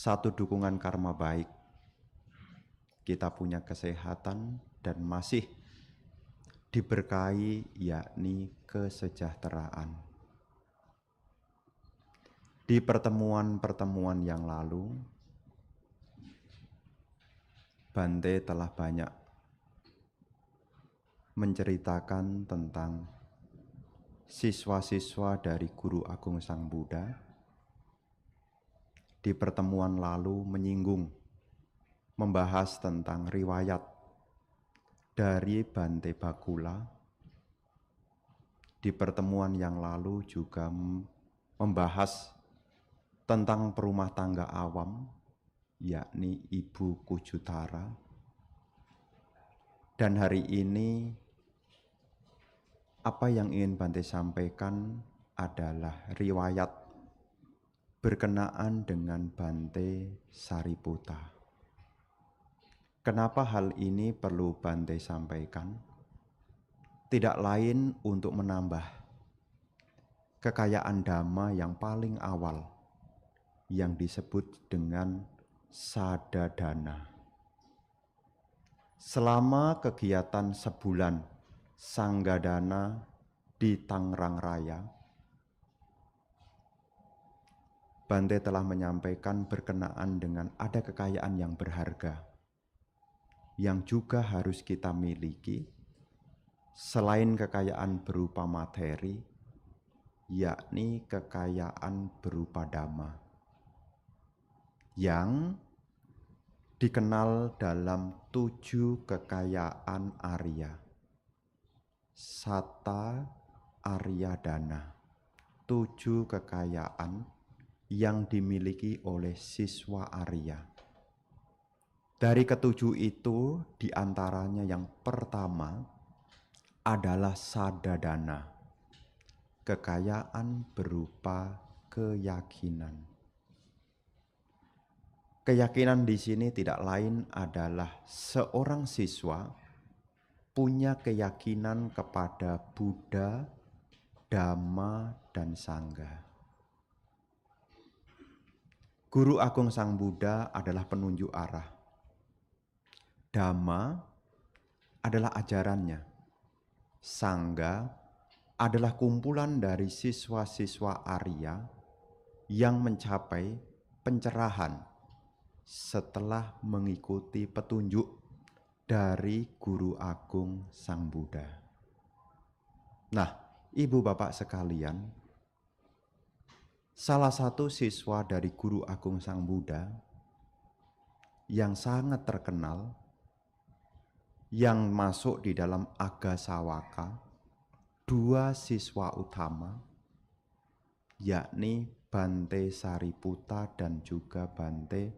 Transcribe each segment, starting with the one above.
satu dukungan karma baik, kita punya kesehatan dan masih diberkahi, yakni kesejahteraan. Di pertemuan-pertemuan yang lalu, Bante telah banyak menceritakan tentang siswa-siswa dari Guru Agung Sang Buddha. Di pertemuan lalu membahas tentang riwayat dari Bante Bakula. Di pertemuan yang lalu juga membahas tentang perumah tangga awam, yakni Ibu Kujutara. Dan hari ini apa yang ingin Bante sampaikan adalah riwayat berkenaan dengan Bante Sariputta. Kenapa hal ini perlu Bante sampaikan? Tidak lain untuk menambah kekayaan dhamma yang paling awal yang disebut dengan sadadana. Selama kegiatan sebulan Sanggadana di Tangerang Raya, Bante telah menyampaikan berkenaan dengan ada kekayaan yang berharga yang juga harus kita miliki selain kekayaan berupa materi, yakni kekayaan berupa dhamma yang dikenal dalam 7 kekayaan Arya. Satta Arya Dana, 7 kekayaan yang dimiliki oleh siswa Arya. Dari ketujuh itu, diantaranya yang pertama adalah sadadana, kekayaan berupa keyakinan. Keyakinan di sini tidak lain adalah seorang siswa punya keyakinan kepada Buddha, Dhamma, dan Sangha. Guru Agung Sang Buddha adalah penunjuk arah. Dhamma adalah ajarannya. Sangha adalah kumpulan dari siswa-siswa Arya yang mencapai pencerahan setelah mengikuti petunjuk dari Guru Agung Sang Buddha. Nah, ibu bapak sekalian, salah satu siswa dari Guru Agung Sang Buddha yang sangat terkenal, yang masuk di dalam Agasawaka, 2 siswa utama, yakni Bante Sariputta dan juga Bante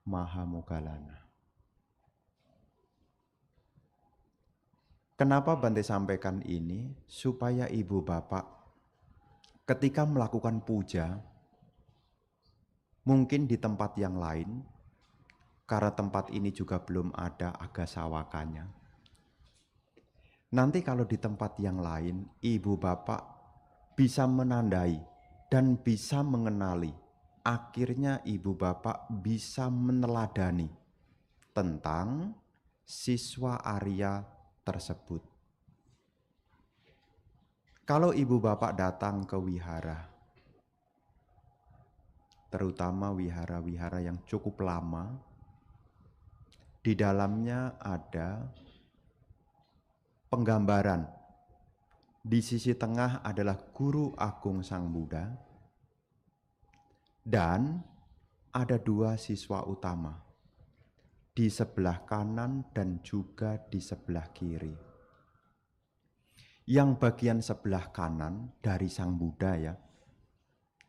Mahamoggallana. Kenapa Bante sampaikan ini? Supaya ibu bapak ketika melakukan puja, mungkin di tempat yang lain, karena tempat ini juga belum ada Agasawakanya. Nanti kalau di tempat yang lain, ibu bapak bisa menandai dan bisa mengenali. Akhirnya ibu bapak bisa meneladani tentang siswa Arya tersebut. Kalau ibu bapak datang ke wihara, terutama wihara-wihara yang cukup lama, di dalamnya ada penggambaran. Di sisi tengah adalah Guru Agung Sang Buddha dan ada 2 siswa utama di sebelah kanan dan juga di sebelah kiri. Yang bagian sebelah kanan dari Sang Buddha ya.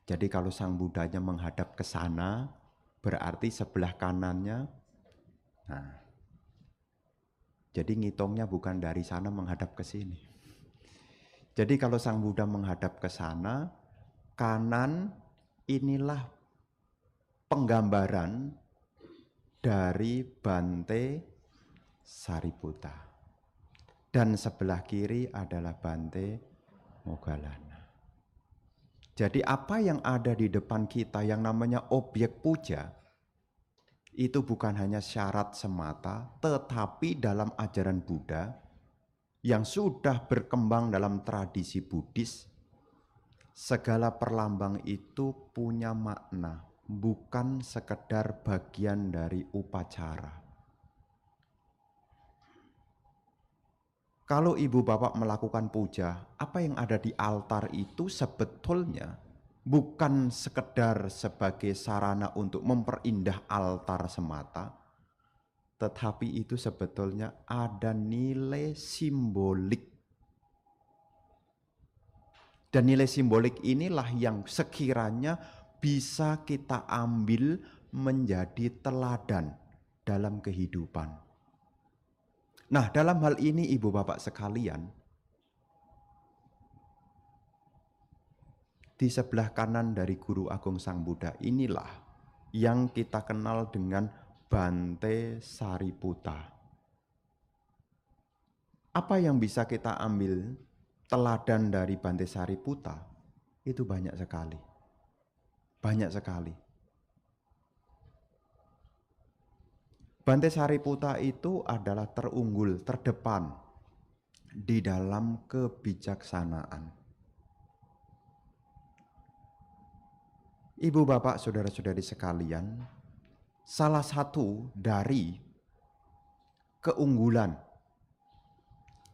Jadi kalau Sang Buddhanya menghadap ke sana, berarti sebelah kanannya. Nah, jadi ngitungnya bukan dari sana menghadap ke sini. Jadi kalau Sang Buddha menghadap ke sana, kanan inilah penggambaran dari Bante Sariputta. Dan sebelah kiri adalah Bante Moggallana. Jadi apa yang ada di depan kita yang namanya objek puja, itu bukan hanya syarat semata, tetapi dalam ajaran Buddha yang sudah berkembang dalam tradisi Buddhis, segala perlambang itu punya makna, bukan sekedar bagian dari upacara. Kalau ibu bapak melakukan puja, apa yang ada di altar itu sebetulnya bukan sekedar sebagai sarana untuk memperindah altar semata, tetapi itu sebetulnya ada nilai simbolik. Dan nilai simbolik inilah yang sekiranya bisa kita ambil menjadi teladan dalam kehidupan. Nah, dalam hal ini ibu bapak sekalian, di sebelah kanan dari Guru Agung Sang Buddha inilah yang kita kenal dengan Bante Sariputta. Apa yang bisa kita ambil teladan dari Bante Sariputta? Itu banyak sekali. Banyak sekali. Bante Sariputta itu adalah terunggul, terdepan di dalam kebijaksanaan. Ibu bapak saudara-saudari sekalian, salah satu dari keunggulan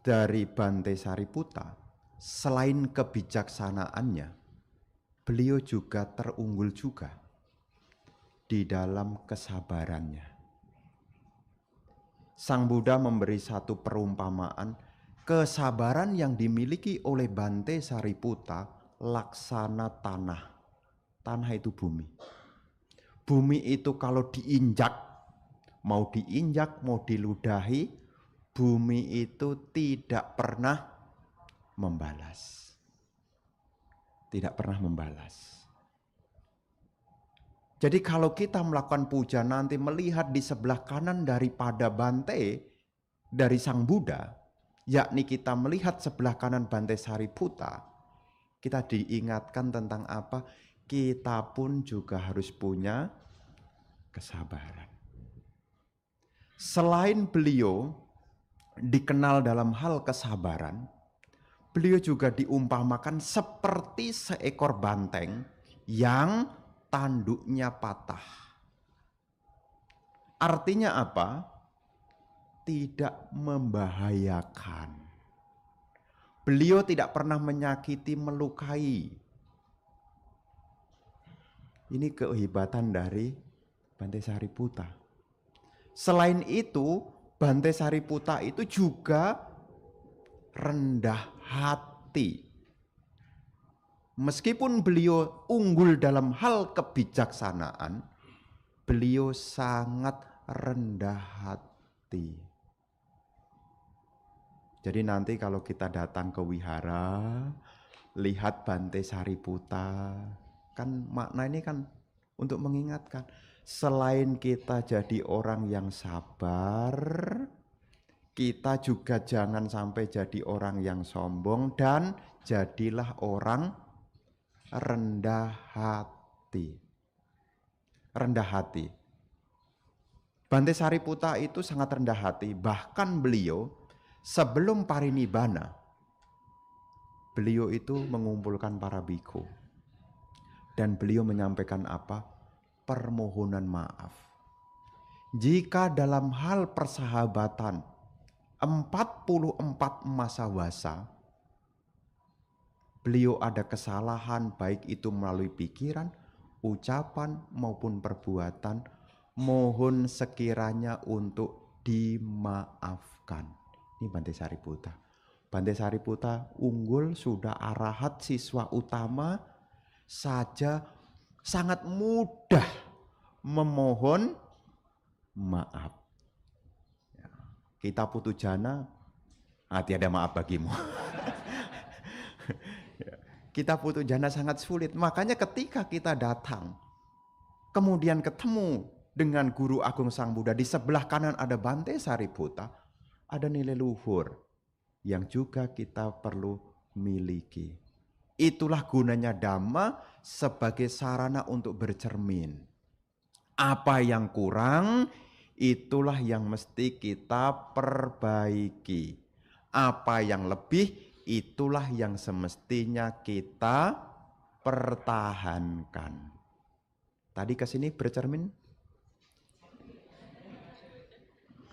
dari Bante Sariputta, selain kebijaksanaannya, beliau juga terunggul juga di dalam kesabarannya. Sang Buddha memberi satu perumpamaan, kesabaran yang dimiliki oleh Bante Sariputta laksana tanah. Tanah itu bumi. Bumi itu kalau diinjak, mau diludahi, bumi itu tidak pernah membalas. Tidak pernah membalas. Jadi kalau kita melakukan puja nanti melihat di sebelah kanan daripada Bante dari Sang Buddha, yakni kita melihat sebelah kanan Bante Sariputta, kita diingatkan tentang apa? Kita pun juga harus punya kesabaran. Selain beliau dikenal dalam hal kesabaran, beliau juga diumpamakan seperti seekor banteng yang tanduknya patah. Artinya apa? Tidak membahayakan. Beliau tidak pernah menyakiti, melukai. Ini kehebatan dari Bante Sariputta. Selain itu, Bante Sariputta itu juga rendah hati. Meskipun beliau unggul dalam hal kebijaksanaan, beliau sangat rendah hati. Jadi nanti kalau kita datang ke wihara, lihat Bante Sariputta, kan makna ini kan untuk mengingatkan, selain kita jadi orang yang sabar, kita juga jangan sampai jadi orang yang sombong dan jadilah orang rendah hati. Rendah hati. Bante Sariputta itu sangat rendah hati, bahkan beliau sebelum parinibbana, beliau itu mengumpulkan para bhikkhu. Dan beliau menyampaikan apa? Permohonan maaf. Jika dalam hal persahabatan 44 masa wasa, beliau ada kesalahan baik itu melalui pikiran, ucapan maupun perbuatan, mohon sekiranya untuk dimaafkan. Ini Bante Sariputta. Bante Sariputta unggul, sudah arahat, siswa utama, saja sangat mudah memohon maaf. Kita putu jana, tiada maaf bagimu. Kita putu jana sangat sulit. Makanya ketika kita datang, kemudian ketemu dengan Guru Agung Sang Buddha, di sebelah kanan ada Bante Sariputta, ada nilai luhur yang juga kita perlu miliki. Itulah gunanya Dhamma sebagai sarana untuk bercermin. Apa yang kurang, itulah yang mesti kita perbaiki. Apa yang lebih, itulah yang semestinya kita pertahankan. Tadi ke sini bercermin,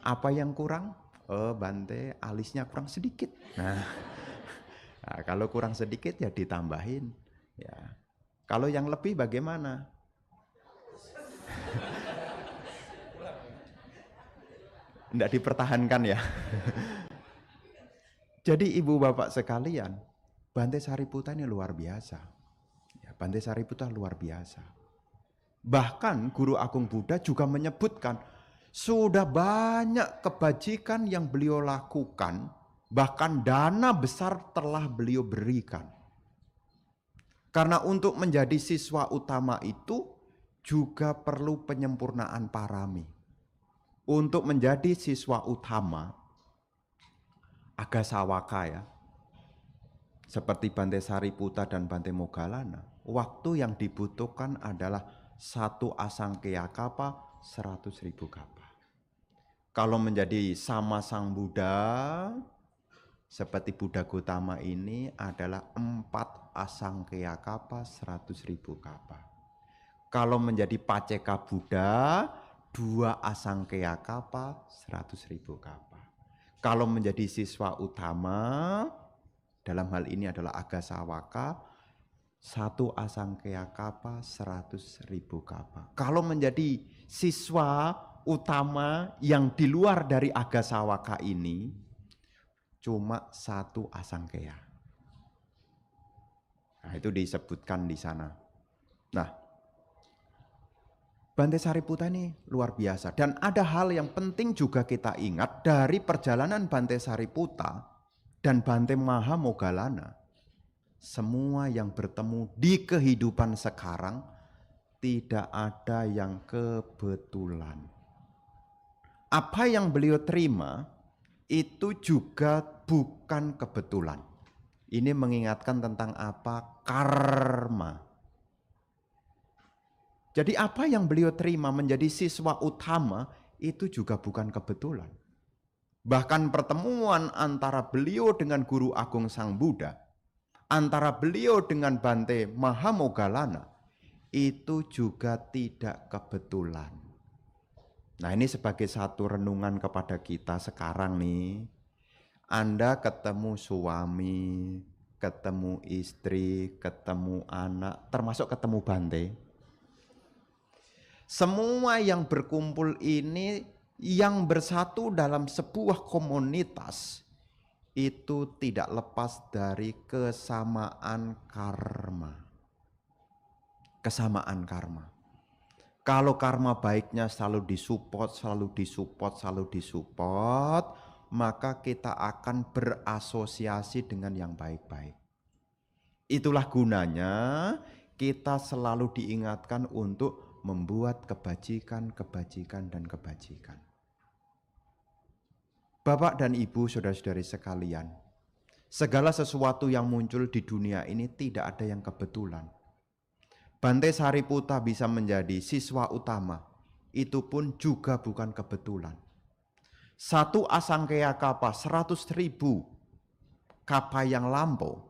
apa yang kurang? Oh, Bante, alisnya kurang sedikit. Nah, kalau kurang sedikit ya ditambahin. Ya. Kalau yang lebih bagaimana? Tidak dipertahankan ya. Jadi ibu bapak sekalian, Bante Sariputa ini luar biasa. Ya, Bante Sariputa luar biasa. Bahkan Guru Agung Buddha juga menyebutkan, sudah banyak kebajikan yang beliau lakukan, bahkan dana besar telah beliau berikan. Karena untuk menjadi siswa utama itu juga perlu penyempurnaan parami. Untuk menjadi siswa utama, Agasawaka ya, seperti Bante Sariputa dan Bante Moggallana, waktu yang dibutuhkan adalah 1 asangkaya kapa, 100.000 kapa. Kalau menjadi sama Sang Buddha, seperti Buddha Gautama ini adalah 4 asangkaya kapa, 100.000 kapa. Kalau menjadi Paceka Buddha, 2 asangkaya kapa, 100.000 kapa. Kalau menjadi siswa utama, dalam hal ini adalah Agasawaka, 1 asangkaya kapa, 100.000 kapa. Kalau menjadi siswa utama yang di luar dari Agasawaka ini, cuma 1 asangkaya. Nah, itu disebutkan di sana. Nah, Bante Sariputa ini luar biasa. Dan ada hal yang penting juga kita ingat dari perjalanan Bante Sariputa dan Bante Mahamoggallana. Semua yang bertemu di kehidupan sekarang tidak ada yang kebetulan. Apa yang beliau terima itu juga bukan kebetulan. Ini mengingatkan tentang apa? Karma. Jadi apa yang beliau terima menjadi siswa utama itu juga bukan kebetulan. Bahkan pertemuan antara beliau dengan Guru Agung Sang Buddha, antara beliau dengan Bante Mahamoggallana, itu juga tidak kebetulan. Nah, ini sebagai satu renungan kepada kita sekarang nih. Anda ketemu suami, ketemu istri, ketemu anak, termasuk ketemu Bante. Semua yang berkumpul ini yang bersatu dalam sebuah komunitas itu tidak lepas dari kesamaan karma. Kesamaan karma. Kalau karma baiknya selalu disupport, maka kita akan berasosiasi dengan yang baik-baik. Itulah gunanya kita selalu diingatkan untuk membuat kebajikan. Bapak dan Ibu, saudara-saudari sekalian, segala sesuatu yang muncul di dunia ini tidak ada yang kebetulan. Bante Sariputa bisa menjadi siswa utama, itu pun juga bukan kebetulan. 1 asangkaya kapa, 100.000 kapa yang lampau,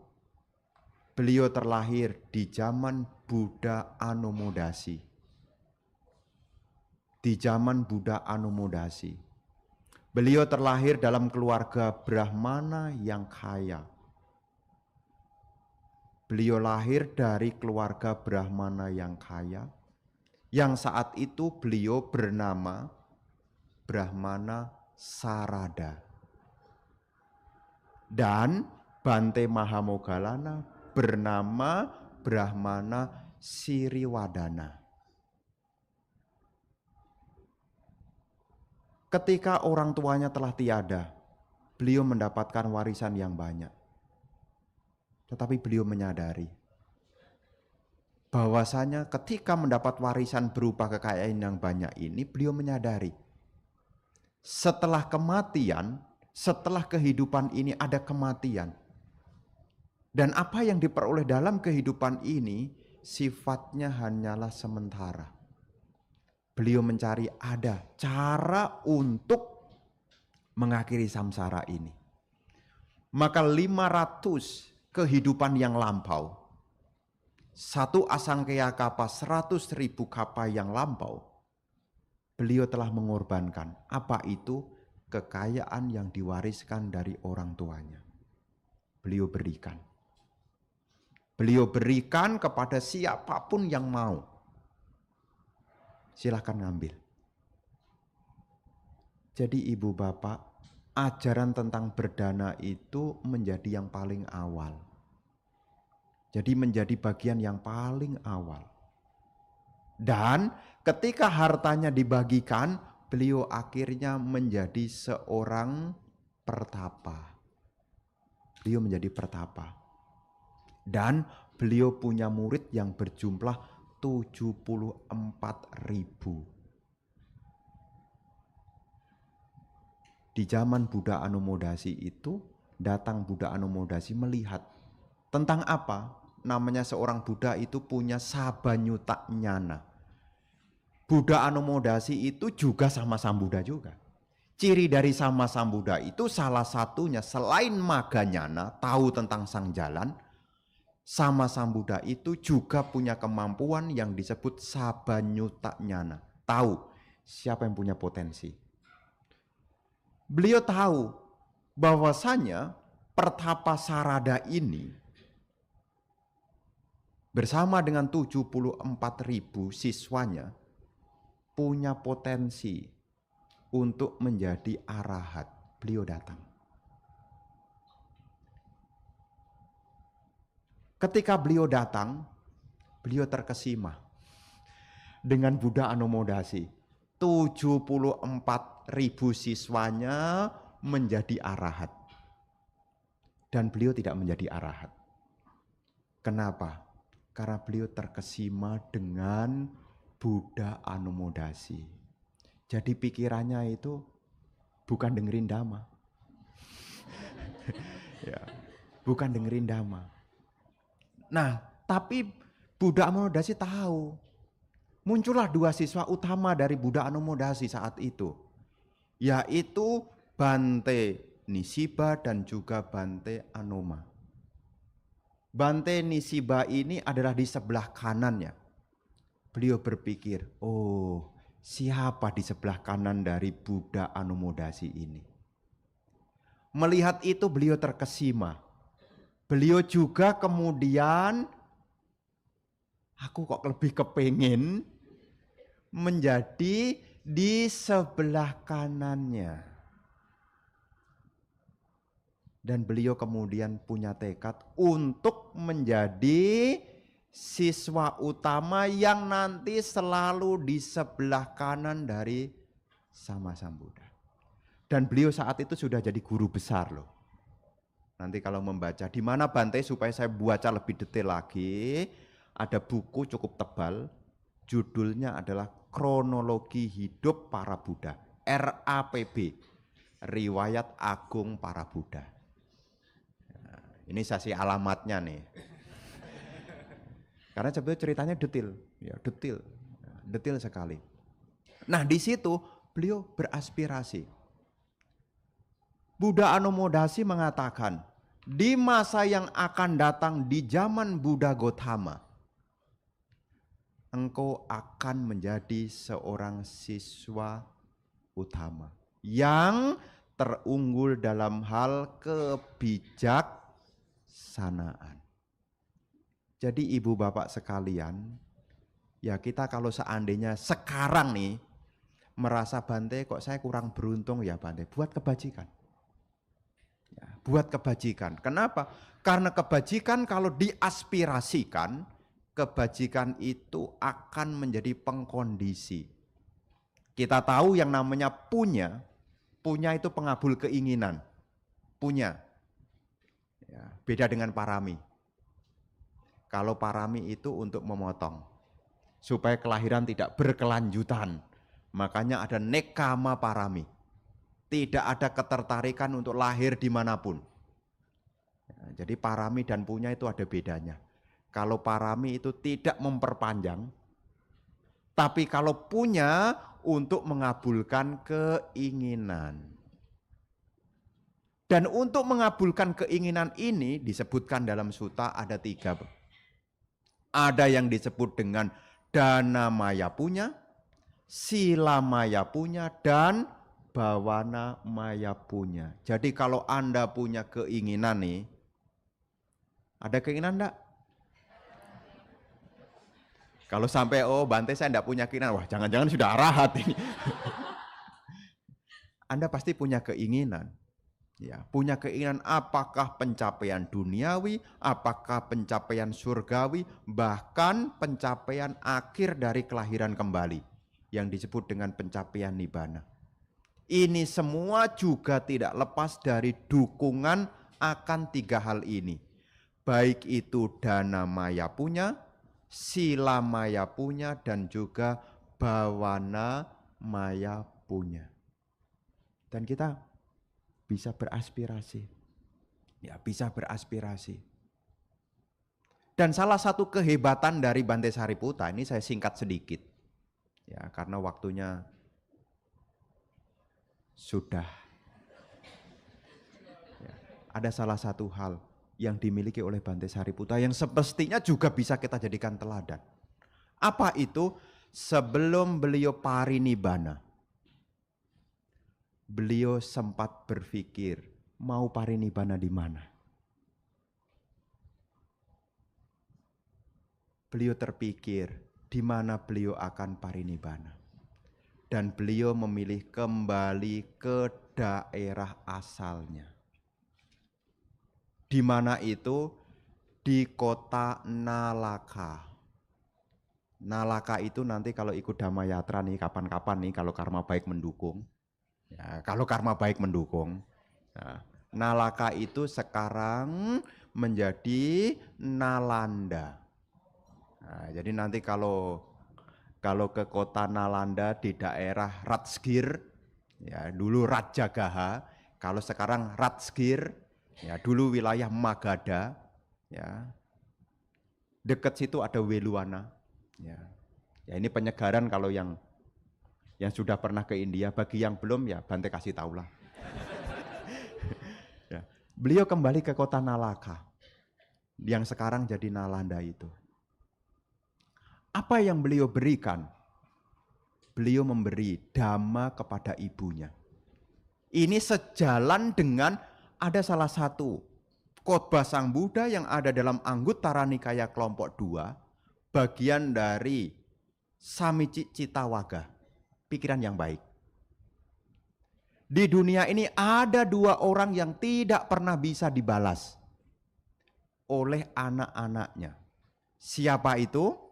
beliau terlahir di zaman Buddha Anomodasi. Di zaman Buddha Anomodasi. Beliau terlahir dalam keluarga Brahmana yang kaya. Beliau lahir dari keluarga Brahmana yang kaya, yang saat itu beliau bernama Brahmana Sarada. Dan Bante Mahamoggallana bernama Brahmana Siriwadana. Ketika orang tuanya telah tiada, beliau mendapatkan warisan yang banyak. Tetapi beliau menyadari bahwasanya ketika mendapat warisan berupa kekayaan yang banyak ini, beliau menyadari setelah kematian, setelah kehidupan ini ada kematian. Dan apa yang diperoleh dalam kehidupan ini sifatnya hanyalah sementara. beliau mencari ada cara untuk mengakhiri samsara ini. Maka 500 kehidupan yang lampau, satu asangkaya kapa 100.000 kapa yang lampau, beliau telah mengorbankan. Apa itu? Kekayaan yang diwariskan dari orang tuanya. Beliau berikan. Beliau berikan kepada siapapun yang mau. Silahkan ngambil. Jadi ibu bapak, ajaran tentang berdana itu menjadi yang paling awal. Jadi menjadi bagian yang paling awal. Dan ketika hartanya dibagikan, beliau akhirnya menjadi seorang pertapa. Beliau menjadi pertapa. Dan beliau punya murid yang berjumlah 74.000. Di zaman Buddha Anomodasi itu, datang Buddha Anomodasi melihat tentang apa? Namanya seorang Buddha itu punya sabanyuta nyana. Buddha Anomodasi itu juga sama Sambuddha juga. Ciri dari sama Sambuddha itu salah satunya selain maganyana, tahu tentang sang jalan, sama Sambuddha itu juga punya kemampuan yang disebut sabanyuta nyana. Tahu siapa yang punya potensi. Beliau tahu bahwasanya pertapa Sarada ini bersama dengan 74.000 siswanya punya potensi untuk menjadi arahat. Beliau datang. Ketika beliau datang, beliau terkesima dengan Buddha Anomodasi. 74.000 siswanya menjadi arahat. Dan beliau tidak menjadi arahat. Kenapa? Karena beliau terkesima dengan Buddha Anomodasi. Jadi pikirannya itu bukan dengerin dhamma. Ya, bukan dengerin dhamma. Nah, tapi Buddha Anomodasi tahu. Muncullah dua siswa utama dari Buddha Anomodasi saat itu. Yaitu Bante Nisiba dan juga Bante Anoma. Bante Nisiba ini adalah di sebelah kanannya. Beliau berpikir, oh siapa di sebelah kanan dari Buddha Anomodasi ini? Melihat itu beliau terkesima. Beliau juga kemudian, aku kok lebih kepingin menjadi di sebelah kanannya. Dan beliau kemudian punya tekad untuk menjadi siswa utama yang nanti selalu di sebelah kanan dari sama Sambuddha. Dan beliau saat itu sudah jadi guru besar loh. Nanti kalau membaca di mana Bante, supaya saya baca lebih detail lagi, ada buku cukup tebal, judulnya adalah Kronologi Hidup Para Buddha, RAPB, Riwayat Agung Para Buddha. Nah, ini saya kasih alamatnya nih. Karena sebetulnya ceritanya detail, ya detail sekali. Nah di situ beliau beraspirasi. Buddha Anomodasi mengatakan, di masa yang akan datang di zaman Buddha Gautama, engkau akan menjadi seorang siswa utama yang terunggul dalam hal kebijaksanaan. Jadi ibu bapak sekalian, ya kita kalau seandainya sekarang nih merasa Bante kok saya kurang beruntung ya Bante, buat kebajikan. Ya, buat kebajikan. Kenapa? Karena kebajikan kalau diaspirasikan, kebajikan itu akan menjadi pengkondisi. Kita tahu yang namanya punya itu pengabul keinginan. Punya. Ya, beda dengan parami. Kalau parami itu untuk memotong. Supaya kelahiran tidak berkelanjutan. Makanya ada nekama parami. Tidak ada ketertarikan untuk lahir dimanapun. Ya, jadi parami dan punya itu ada bedanya. Kalau parami itu tidak memperpanjang, Tapi kalau punya untuk mengabulkan keinginan. Dan untuk mengabulkan keinginan ini disebutkan dalam sutta ada 3. Ada yang disebut dengan dana maya punya, sila maya punya, dan bawana maya punya. Jadi kalau Anda punya keinginan nih, ada keinginan enggak? Kalau sampai Bante saya enggak punya keinginan, wah jangan-jangan sudah arahat ini. Anda pasti punya keinginan. Ya, punya keinginan apakah pencapaian duniawi, apakah pencapaian surgawi, bahkan pencapaian akhir dari kelahiran kembali yang disebut dengan pencapaian nibbana. Ini semua juga tidak lepas dari dukungan akan 3 hal ini. Baik itu dana maya punya, sila maya punya, dan juga bawana maya punya. Dan kita bisa beraspirasi. Ya, bisa beraspirasi. Dan salah satu kehebatan dari Bante Sariputta, ini saya singkat sedikit. Ya, karena waktunya sudah. Ya, ada salah satu hal yang dimiliki oleh Bante Sariputta yang semestinya juga bisa kita jadikan teladan. Apa itu? Sebelum beliau parinibbana, beliau sempat berpikir mau parinibbana di mana. Beliau terpikir di mana beliau akan parinibbana. Dan beliau memilih kembali ke daerah asalnya. Di mana itu? Di kota Nalaka. Nalaka itu nanti kalau ikut Dhamma Yatra nih, kapan-kapan nih kalau karma baik mendukung. Ya, kalau karma baik mendukung. Nah, Nalaka itu sekarang menjadi Nalanda. Nah, jadi nanti kalau ke kota Nalanda di daerah Rajgir, ya dulu Rajagaha, kalau sekarang Rajgir, ya dulu wilayah Magadha, ya dekat situ ada Weluwana, ya ini penyegaran kalau yang sudah pernah ke India. Bagi yang belum ya Bante kasih tahulah. Ya, beliau kembali ke kota Nalaka yang sekarang jadi Nalanda itu. Apa yang beliau berikan? Beliau memberi dhamma kepada ibunya. Ini sejalan dengan ada salah satu khotbah Sang Buddha yang ada dalam Anguttara Nikaya kelompok 2, bagian dari Samicitawagga, pikiran yang baik. Di dunia ini ada 2 orang yang tidak pernah bisa dibalas oleh anak-anaknya. Siapa itu?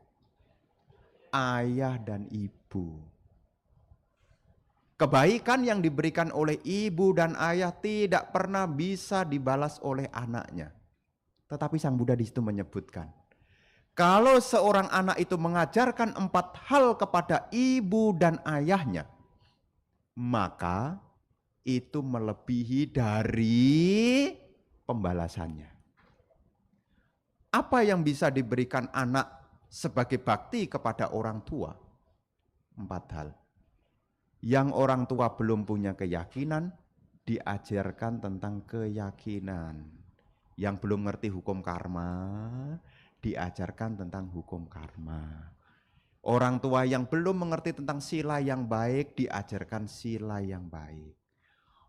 Ayah dan ibu. Kebaikan yang diberikan oleh ibu dan ayah tidak pernah bisa dibalas oleh anaknya. Tetapi Sang Buddha di situ menyebutkan, kalau seorang anak itu mengajarkan 4 hal kepada ibu dan ayahnya, maka itu melebihi dari pembalasannya. Apa yang bisa diberikan anak sebagai bakti kepada orang tua? 4 hal. Yang orang tua belum punya keyakinan, diajarkan tentang keyakinan. Yang belum ngerti hukum karma, diajarkan tentang hukum karma. Orang tua yang belum mengerti tentang sila yang baik, diajarkan sila yang baik.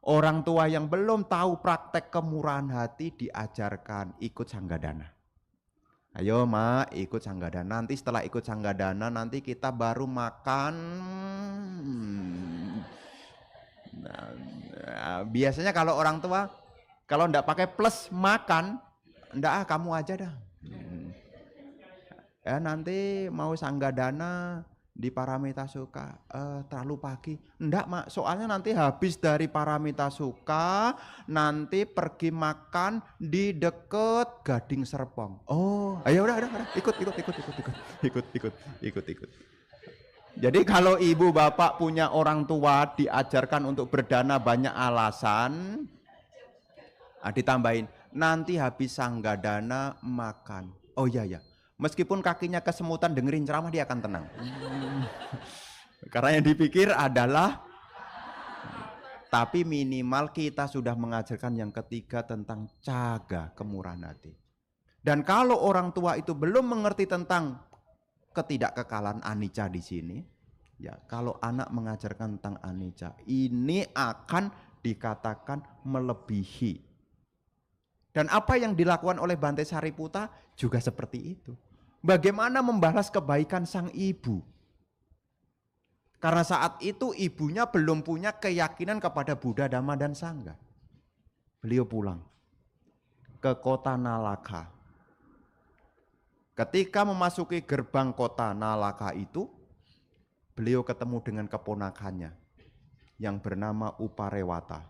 Orang tua yang belum tahu praktek kemurahan hati, diajarkan ikut Sanggadana. Ayo mak, ikut Sanggadana. Nanti setelah ikut Sanggadana, nanti kita baru makan. Nah, biasanya kalau orang tua, kalau ndak pakai plus makan, ndak kamu aja dah. Ya nanti mau Sanggadana di Paramita Suka terlalu pagi. Enggak mak, soalnya nanti habis dari Paramita Suka nanti pergi makan di deket Gading Serpong. Oh, ayo udah ikut. Jadi kalau ibu bapak punya orang tua diajarkan untuk berdana banyak alasan, ditambahin nanti habis Sanggadana makan. Oh iya ya. Meskipun kakinya kesemutan dengerin ceramah dia akan tenang. Karena yang dipikir adalah, tapi minimal kita sudah mengajarkan yang ketiga tentang caga, kemurahan hati. Dan kalau orang tua itu belum mengerti tentang ketidakkekalan anicca di sini, ya kalau anak mengajarkan tentang anicca, ini akan dikatakan melebihi. Dan apa yang dilakukan oleh Bante Sariputta juga seperti itu. Bagaimana membalas kebaikan sang ibu? Karena saat itu ibunya belum punya keyakinan kepada Buddha, Dhamma, dan Sangha. Beliau pulang ke kota Nalaka. Ketika memasuki gerbang kota Nalaka itu, beliau ketemu dengan keponakannya yang bernama Uparewata.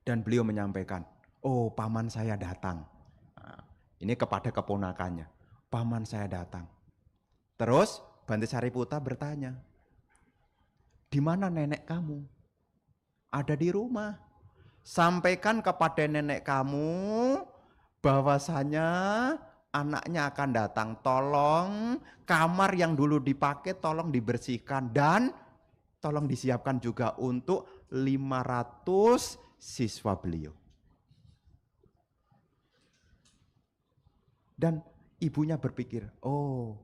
Dan beliau menyampaikan, oh paman saya datang. Nah, ini kepada keponakannya, paman saya datang. Terus Bante Sariputta bertanya, di mana nenek kamu? Ada di rumah. Sampaikan kepada nenek kamu bahwasanya anaknya akan datang. Tolong kamar yang dulu dipakai tolong dibersihkan dan tolong disiapkan juga untuk 500 siswa beliau. Dan ibunya berpikir, oh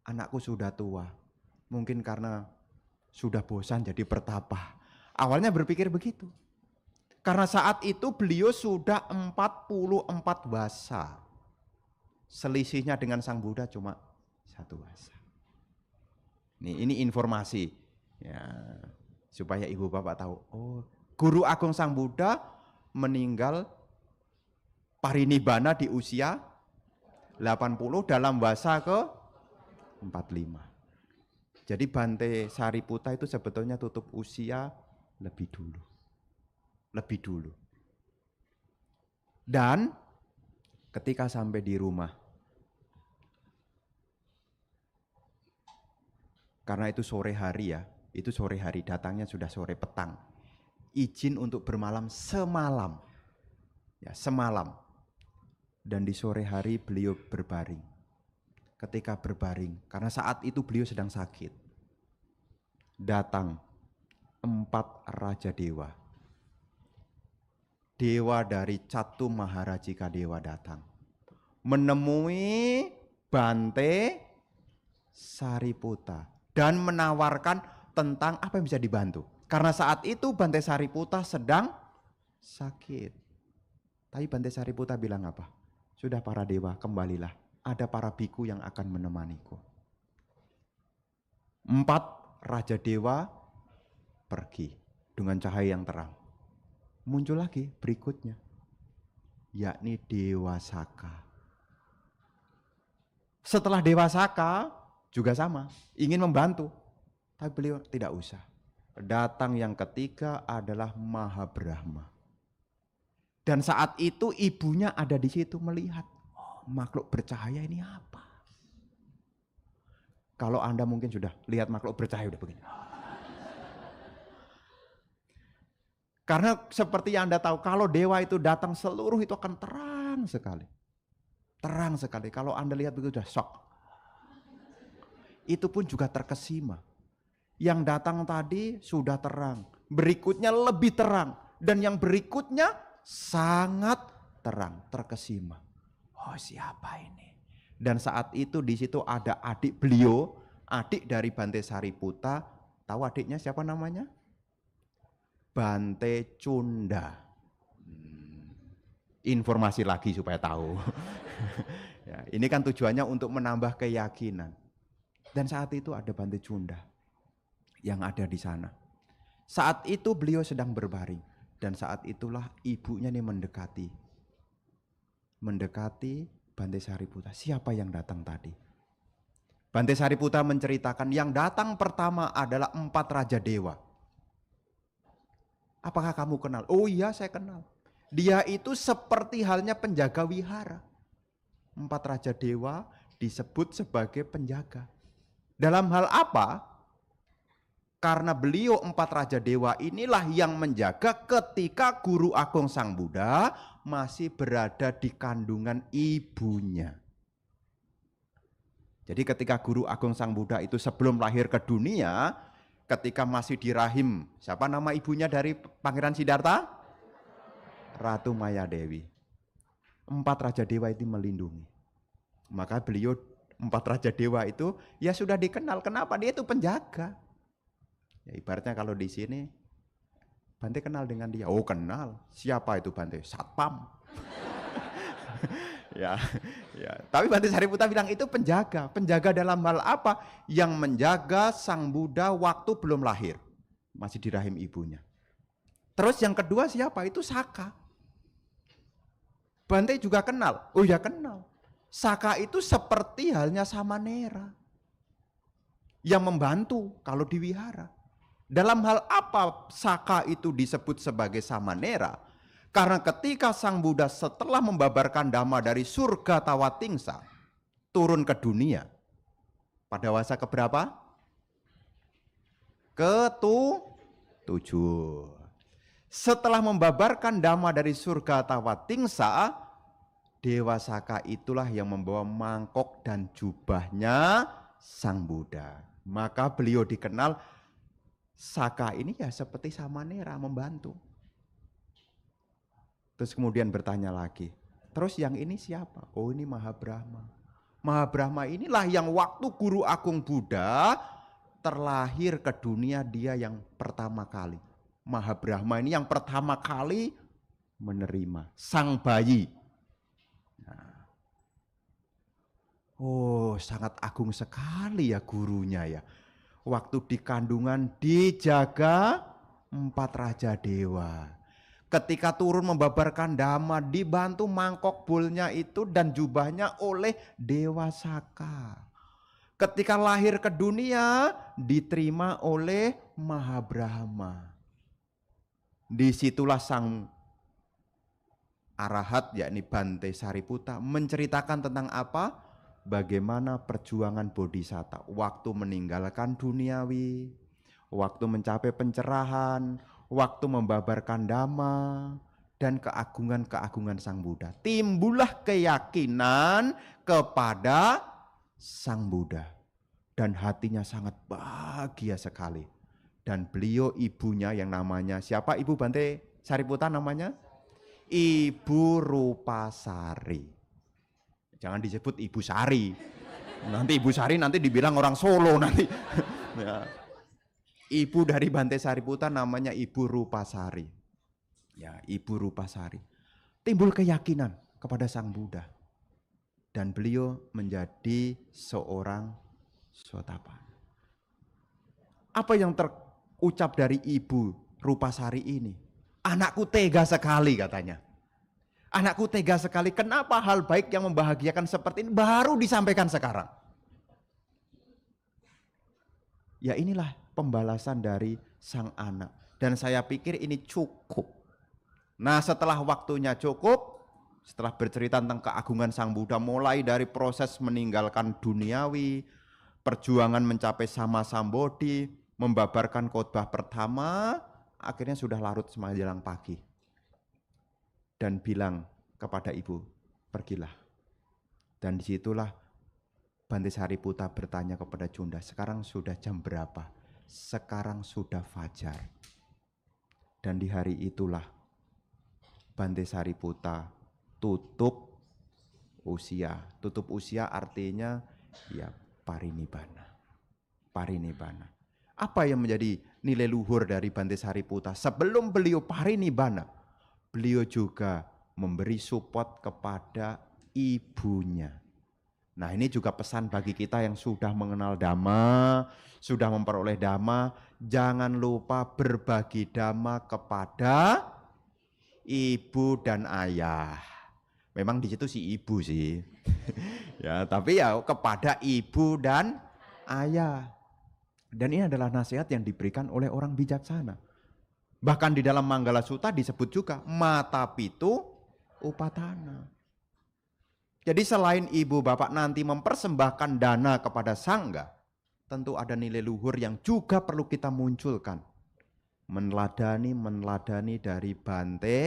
anakku sudah tua, mungkin karena sudah bosan jadi bertapa. Awalnya berpikir begitu. Karena saat itu beliau sudah 44 wasa. Selisihnya dengan Sang Buddha cuma 1 wasa. Ini informasi ya, supaya ibu bapak tahu. Oh, Guru Agung Sang Buddha meninggal parinibbana di usia 80 dalam wasa ke 45. Jadi Bante Sariputta itu sebetulnya tutup usia lebih dulu. Lebih dulu. Dan ketika sampai di rumah, karena itu sore hari ya, itu sore hari, datangnya sudah sore petang. Izin untuk bermalam semalam. Ya, semalam. Dan di sore hari beliau berbaring. Ketika berbaring, karena saat itu beliau sedang sakit, datang 4 raja dewa. Dewa dari Catu Maharajika Dewa datang menemui Bante Sariputta dan menawarkan tentang apa yang bisa dibantu. Karena saat itu Bante Sariputta sedang sakit. Tapi Bante Sariputta bilang apa? Sudah para dewa, kembalilah. Ada para biku yang akan menemaniku. 4 raja dewa pergi dengan cahaya yang terang. Muncul lagi berikutnya, yakni Dewa Saka. Setelah Dewa Saka juga sama, ingin membantu. Tapi beliau tidak usah. Datang yang ketiga adalah Mahabrahma. Dan saat itu ibunya ada di situ melihat. Makhluk bercahaya ini apa? Kalau Anda mungkin sudah lihat makhluk bercahaya udah begini. Karena seperti yang Anda tahu, kalau dewa itu datang seluruh itu akan terang sekali. Terang sekali. Kalau Anda lihat begitu sudah shock. Itu pun juga terkesima. Yang datang tadi sudah terang. Berikutnya lebih terang. Dan yang berikutnya sangat terang, terkesima. Oh, siapa ini? Dan saat itu di situ ada adik beliau, adik dari Bante Sariputta. Tahu adiknya siapa namanya? Bante Cunda. Informasi lagi supaya tahu. Ya, ini kan tujuannya untuk menambah keyakinan. Dan saat itu ada Bante Cunda yang ada di sana. Saat itu beliau sedang berbaring. Dan saat itulah ibunya nih mendekati Bante Sariputta. Siapa yang datang tadi? Bante Sariputta menceritakan yang datang pertama adalah 4 raja dewa. Apakah kamu kenal? Oh iya, saya kenal. Dia itu seperti halnya penjaga wihara. 4 raja dewa disebut sebagai penjaga. Dalam hal apa? Karena beliau 4 raja dewa inilah yang menjaga ketika Guru Agung Sang Buddha masih berada di kandungan ibunya. Jadi ketika Guru Agung Sang Buddha itu sebelum lahir ke dunia, ketika masih di rahim, siapa nama ibunya dari Pangeran Siddhartha? Ratu Mayadewi. 4 Raja Dewa itu melindungi. Maka beliau 4 Raja Dewa itu ya sudah dikenal. Kenapa? Dia itu penjaga. Ya ibaratnya kalau di sini, Bante kenal dengan dia. Oh kenal. Siapa itu Bante? Satpam. ya. Tapi Bante Sariputta bilang itu penjaga. Penjaga dalam hal apa? Yang menjaga Sang Buddha waktu belum lahir. Masih di rahim ibunya. Terus yang kedua siapa? Itu Saka. Bante juga kenal. Oh ya kenal. Saka itu seperti halnya Samanera yang membantu kalau di wihara. Dalam hal apa Saka itu disebut sebagai Samanera? Karena ketika Sang Buddha setelah membabarkan Dhamma dari surga Tawatingsa turun ke dunia pada wasa keberapa? Ke-7. Setelah membabarkan Dhamma dari surga Tawatingsa, Dewa Saka itulah yang membawa mangkok dan jubahnya Sang Buddha. Maka beliau dikenal Saka ini ya seperti Samanera membantu. Terus kemudian bertanya lagi, terus yang ini siapa? Oh ini Mahabrahma. Mahabrahma inilah yang waktu Guru Agung Buddha terlahir ke dunia dia yang pertama kali. Mahabrahma ini yang pertama kali menerima sang bayi. Oh, sangat agung sekali ya gurunya ya. Waktu di kandungan dijaga 4 Raja Dewa. Ketika turun membabarkan Dhamma dibantu mangkok bulnya itu dan jubahnya oleh Dewa Saka. Ketika lahir ke dunia diterima oleh Mahabrahma. Disitulah sang arahat yakni Bante Sariputta menceritakan tentang apa? Bagaimana perjuangan bodhisatta waktu meninggalkan duniawi, waktu mencapai pencerahan, waktu membabarkan Dhamma, dan keagungan-keagungan Sang Buddha. Timbullah keyakinan kepada Sang Buddha. Dan hatinya sangat bahagia sekali. Dan beliau ibunya yang namanya, siapa ibu Bante Sariputta namanya? Ibu Rupasari. Jangan disebut Ibu Sari. Nanti Ibu Sari nanti dibilang orang Solo nanti. Ya. Ibu dari Bante Sariputta namanya Ibu Rupasari. Ya, Ibu Rupasari. Timbul keyakinan kepada Sang Buddha. Dan beliau menjadi seorang Sotapana. Apa yang terucap dari Ibu Rupasari ini? Anakku tega sekali katanya. Anakku tega sekali, kenapa hal baik yang membahagiakan seperti ini baru disampaikan sekarang? Ya inilah pembalasan dari sang anak. Dan saya pikir ini cukup. Nah setelah waktunya cukup, setelah bercerita tentang keagungan Sang Buddha, mulai dari proses meninggalkan duniawi, perjuangan mencapai sama Sambodhi, membabarkan khotbah pertama, akhirnya sudah larut menjelang pagi. Dan bilang kepada ibu, pergilah. Dan disitulah Bante Sariputta bertanya kepada Junda, sekarang sudah jam berapa? Sekarang sudah fajar. Dan di hari itulah Bante Sariputta tutup usia. Tutup usia artinya ya parinibbana. Parinibbana. Apa yang menjadi nilai luhur dari Bante Sariputta? Sebelum beliau parinibbana, beliau juga memberi support kepada ibunya. Nah ini juga pesan bagi kita yang sudah mengenal Dhamma, sudah memperoleh Dhamma, jangan lupa berbagi Dhamma kepada ibu dan ayah. Memang di situ si ibu sih, ya tapi ya kepada ibu dan ayah. Dan ini adalah nasihat yang diberikan oleh orang bijaksana. Bahkan di dalam Manggala Sutta disebut juga mata pitu upatana. Jadi selain ibu bapak nanti mempersembahkan dana kepada sangga, tentu ada nilai luhur yang juga perlu kita munculkan. Meneladani dari Bante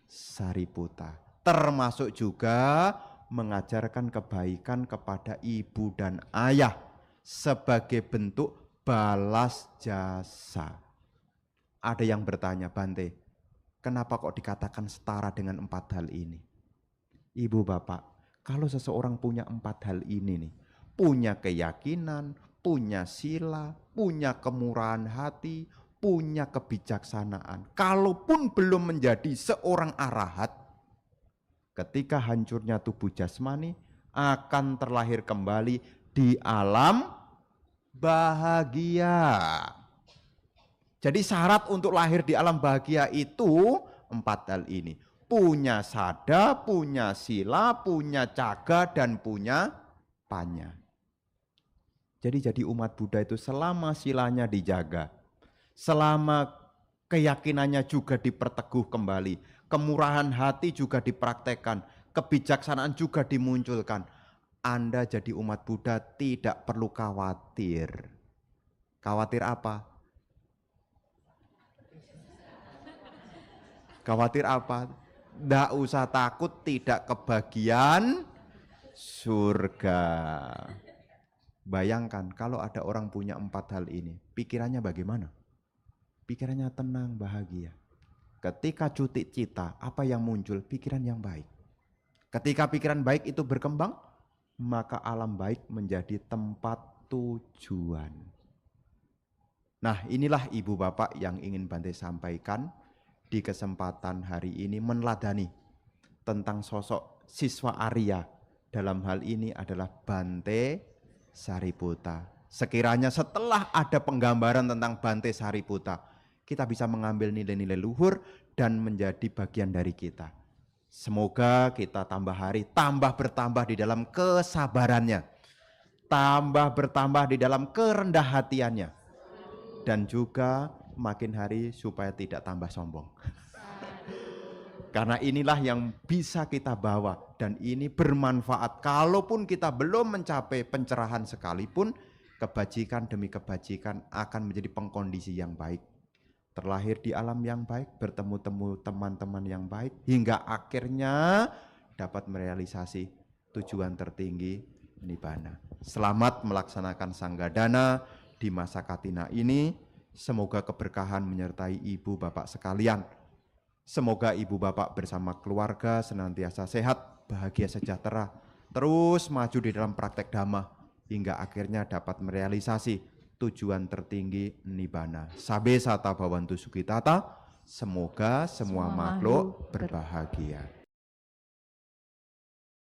Sariputta. Termasuk juga mengajarkan kebaikan kepada ibu dan ayah sebagai bentuk balas jasa. Ada yang bertanya, Bante, kenapa kok dikatakan setara dengan 4 hal ini? Ibu bapak, kalau seseorang punya 4 hal ini nih, punya keyakinan, punya sila, punya kemurahan hati, punya kebijaksanaan. Kalaupun belum menjadi seorang arahat, ketika hancurnya tubuh jasmani, akan terlahir kembali di alam bahagia. Jadi syarat untuk lahir di alam bahagia itu 4 hal ini. Punya sada, punya sila, punya caga, dan punya panya. Jadi umat Buddha itu selama silanya dijaga, selama keyakinannya juga diperteguh kembali, kemurahan hati juga dipraktekkan, kebijaksanaan juga dimunculkan, Anda jadi umat Buddha tidak perlu khawatir. Khawatir apa? Khawatir apa? Tidak usah takut tidak kebagian surga. Bayangkan kalau ada orang punya 4 hal ini, pikirannya bagaimana? Pikirannya tenang, bahagia. Ketika cuti cita, apa yang muncul? Pikiran yang baik. Ketika pikiran baik itu berkembang, maka alam baik menjadi tempat tujuan. Nah, inilah ibu bapak yang ingin Bante sampaikan di kesempatan hari ini, meneladani tentang sosok siswa Arya. Dalam hal ini adalah Bante Sariputta. Sekiranya setelah ada penggambaran tentang Bante Sariputta, kita bisa mengambil nilai-nilai luhur dan menjadi bagian dari kita. Semoga kita tambah hari, tambah bertambah di dalam kesabarannya, tambah bertambah di dalam kerendah hatiannya, dan juga makin hari supaya tidak tambah sombong. Karena inilah yang bisa kita bawa dan ini bermanfaat. Kalaupun kita belum mencapai pencerahan sekalipun, kebajikan demi kebajikan akan menjadi pengkondisi yang baik. Terlahir di alam yang baik, bertemu-temu teman-teman yang baik, hingga akhirnya dapat merealisasi tujuan tertinggi Nibbana. Selamat melaksanakan Sanggadana di masa Katina ini. Semoga keberkahan menyertai ibu bapak sekalian. Semoga ibu bapak bersama keluarga senantiasa sehat, bahagia, sejahtera, terus maju di dalam praktek dhamma hingga akhirnya dapat merealisasi tujuan tertinggi Nibbana. Sabe sata bhavantu sukhitata, semoga semua makhluk berbahagia.